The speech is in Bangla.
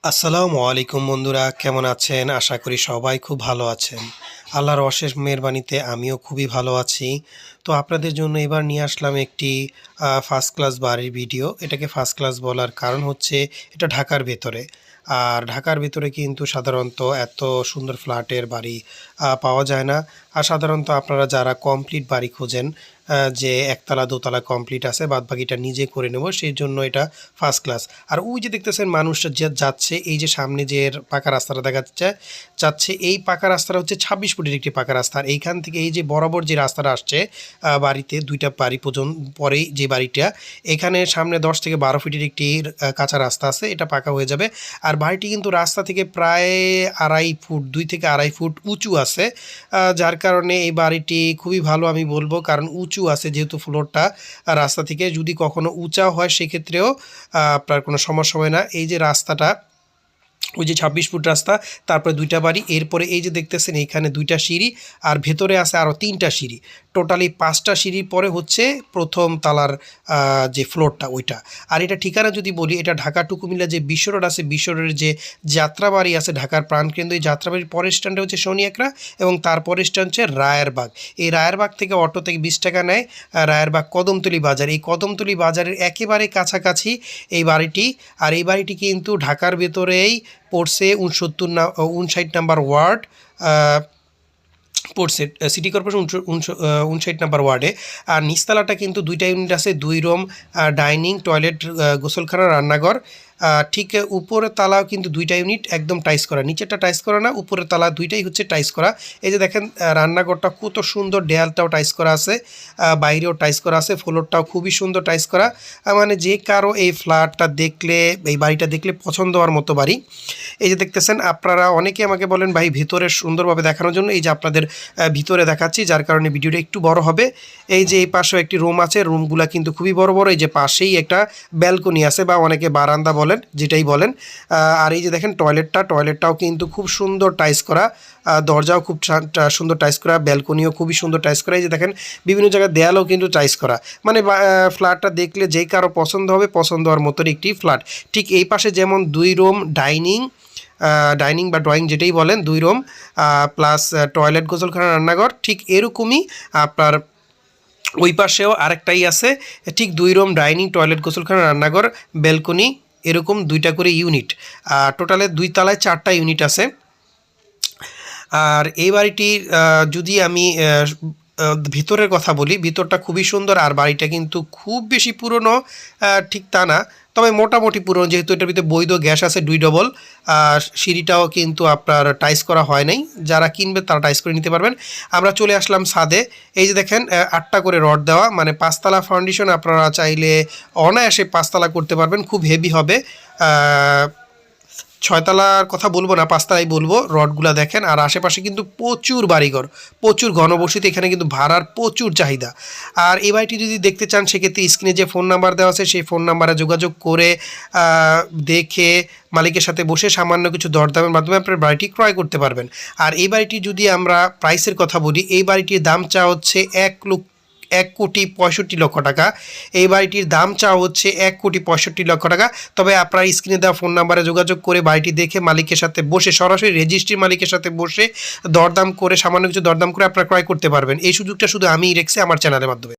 আসসালামু আলাইকুম বন্ধুরা, কেমন আছেন? আশা করি সবাই খুব ভালো আছেন। আল্লাহর অশেষ মেহেরবানিতে আমিও খুবই ভালো আছি। তো আপনাদের জন্য এবার নিয়ে আসলাম একটি ফার্স্ট ক্লাস বাড়ির ভিডিও। এটাকে ফার্স্ট ক্লাস বলার কারণ হচ্ছে এটা ঢাকার ভেতরে। আর ঢাকার ভেতরে কিন্তু সাধারণত এত সুন্দর ফ্ল্যাটের বাড়ি পাওয়া যায় না। আর সাধারণত আপনারা যারা কমপ্লিট বাড়ি খোঁজেন, যে একতলা দোতলা কমপ্লিট আছে, বাদবাকিটা নিজে করে নেব, সেই জন্য এটা ফার্স্ট ক্লাস। আর ওই যে দেখতেছেন মানুষটা যে যাচ্ছে, এই যে সামনে যে পাকা রাস্তাটা দেখা যাচ্ছে, এই পাকা রাস্তাটা হচ্ছে 26 ফুটের একটি পাকা রাস্তা। আর এইখান থেকে এই যে বরাবর যে রাস্তাটা আসছে বাড়িতে, দুইটা বাড়ি পর্যন্ত পরেই যে বাড়িটা, এখানে সামনে 10 থেকে 12 ফিটের একটি কাঁচা রাস্তা আছে, এটা পাকা হয়ে যাবে। আর বাড়িটি কিন্তু রাস্তা থেকে প্রায় 2.5 ফুট, 2 থেকে 2.5 ফুট উঁচু আছে, যার কারণে এই বাড়িটি খুবই ভালো আমি বলবো, কারণ উঁচু আছে যেহেতু ফ্লোরটা রাস্তা থেকে। যদি কখনো উঁচা হয় সেক্ষেত্রেও আপনার কোনো সমস্যা হয় না। এই যে রাস্তাটা, ওই যে 26 ফুট রাস্তা, তারপরে দুইটা বাড়ি, এরপরে এই যে দেখতেছেন এইখানে দুইটা সিঁড়ি, আর ভেতরে আছে আরও 3টা সিঁড়ি, টোটালি 5টা সিঁড়ির পরে হচ্ছে প্রথম তালার যে ফ্লোরটা ওইটা। আর এটা ঠিকানা যদি বলি, এটা ঢাকা টু কুমিল্লা যে বিশ্ব রোড আছে, বিশ্ব রোডের যে যাত্রাবাড়ি আছে, ঢাকার প্রাণকেন্দ্র, এই যাত্রাবাড়ির পরের স্ট্যান্ডে হচ্ছে শনি একরা, এবং তারপরের স্ট্যান্ড হচ্ছে রায়েরবাগ। এই রায়েরবাগ থেকে অটো থেকে 20 টাকা নেয়, রায়েরবাগ কদমতলী বাজার। এই কদমতলী বাজারের একেবারে কাছাকাছি এই বাড়িটি। আর এই বাড়িটি কিন্তু ঢাকার ভেতরেই পড়ছে, 59 নাম্বার ওয়ার্ড পড়ছে, সিটি কর্পোরেশন 59 নাম্বার ওয়ার্ডে। আর নিচতলাটা কিন্তু 2টা ইউনিট আছে, 2 রুম, ডাইনিং, টয়লেট, গোসলখানা, রান্নাঘর। ঠিক উপরের তালাও কিন্তু 2টা ইউনিট একদম টাইস করা, নিচেরটা টাইস করা না, উপরের তালা দুইটাই হচ্ছে টাইস করা। এই যে দেখেন রান্নাঘরটা কত সুন্দর, দেয়ালটাও টাইস করা আছে, বাইরেও টাইস করা আছে, ফ্লোরটাও খুবই সুন্দর টাইস করা। মানে যে কারো এই ফ্ল্যাটটা দেখলে, এই বাড়িটা দেখলে পছন্দ হওয়ার মতো বাড়ি। এই যে দেখতেছেন, আপনারা অনেকে আমাকে বলেন ভাই ভিতরে সুন্দরভাবে দেখানোর জন্য, এই যে আপনাদের ভিতরে দেখাচ্ছি, যার কারণে ভিডিওটা একটু বড় হবে। এই যে এই পাশেও একটি রুম আছে, রুমগুলা কিন্তু খুবই বড় বড়। এই যে পাশেই একটা ব্যালকনি আছে, বা অনেকে বারান্দা বলেন, যেটাই বলেন। আর এই যে দেখেন টয়লেটটাও কিন্তু খুব সুন্দর টাইস করা, দরজাও খুব সুন্দর টাইস করা, ব্যালকনিও খুবই সুন্দর টাইস করা। এই যে দেখেন বিভিন্ন জায়গায় দেয়ালও কিন্তু টাইস করা। মানে ফ্ল্যাটটা দেখলে যেই কারো পছন্দ হবে, পছন্দ হওয়ার মতন একটি ফ্ল্যাট। ঠিক এই পাশে যেমন 2 রুম, ডাইনিং বা ড্রয়িং যেটাই বলেন, 2 রুম প্লাস টয়লেট, গোসলখানা, রান্নাঘর, ঠিক এরকমই আপনার ওই পাশেও আরেকটাই আছে, ঠিক 2 রুম, ডাইনিং, টয়লেট, গোসলখানা, রান্নাঘর, ব্যালকনি, এরকম 2টা করে ইউনিট। টোটালে 2 তলায় 4টা ইউনিট আছে। আর এই বাড়িটির যদি আমি ভিতরের কথা বলি, ভিতরটা খুবই সুন্দর। আর বাড়িটা কিন্তু খুব বেশি পুরনো ঠিক তা না, তবে মোটামুটি পুরনো, যেহেতু এটার ভিতরে বৈধ গ্যাস আছে 2 ডবল। সিঁড়িটাও কিন্তু আপনার টাইস করা হয় নাই, যারা কিনবে তারা টাইস করে নিতে পারবেন। আমরা চলে আসলাম ছাদে। এই যে দেখেন 8টা করে রড দেওয়া, মানে 5তলা ফাউন্ডেশন। আপনারা চাইলে অনায়াসে 5তলা করতে পারবেন, খুব হেভি হবে। 6তলার কথা বলবো না, 5তলাই বলবো। রডগুলা দেখেন। আর আশেপাশে কিন্তু প্রচুর বাড়িঘর, প্রচুর ঘনবসতি, এখানে কিন্তু ভাড়ার প্রচুর চাহিদা। আর এই বাড়িটি যদি দেখতে চান, সেক্ষেত্রে স্ক্রিনে যে ফোন নাম্বার দেওয়া আছে, সেই ফোন নাম্বারে যোগাযোগ করে দেখে মালিকের সাথে বসে সামান্য কিছু দরদামের মাধ্যমে আপনার বাড়িটি ক্রয় করতে পারবেন। আর এই বাড়িটি যদি আমরা প্রাইসের কথা বলি, এই বাড়িটির দাম চা হচ্ছে 1,65,00,000 টাকা। এই বাড়িটির দাম চাওয়া হচ্ছে 1,65,00,000 টাকা। তবে আপনার স্ক্রিনে দেওয়া ফোন নাম্বারে যোগাযোগ করে বাড়িটি দেখে মালিকের সাথে বসে, সরাসরি রেজিস্ট্রির মালিকের সাথে বসে দরদাম করে, সামান্য কিছু দরদাম করে আপনারা ক্রয় করতে পারবেন। এই সুযোগটা শুধু আমিই রেখেছি আমার চ্যানেলের মাধ্যমে।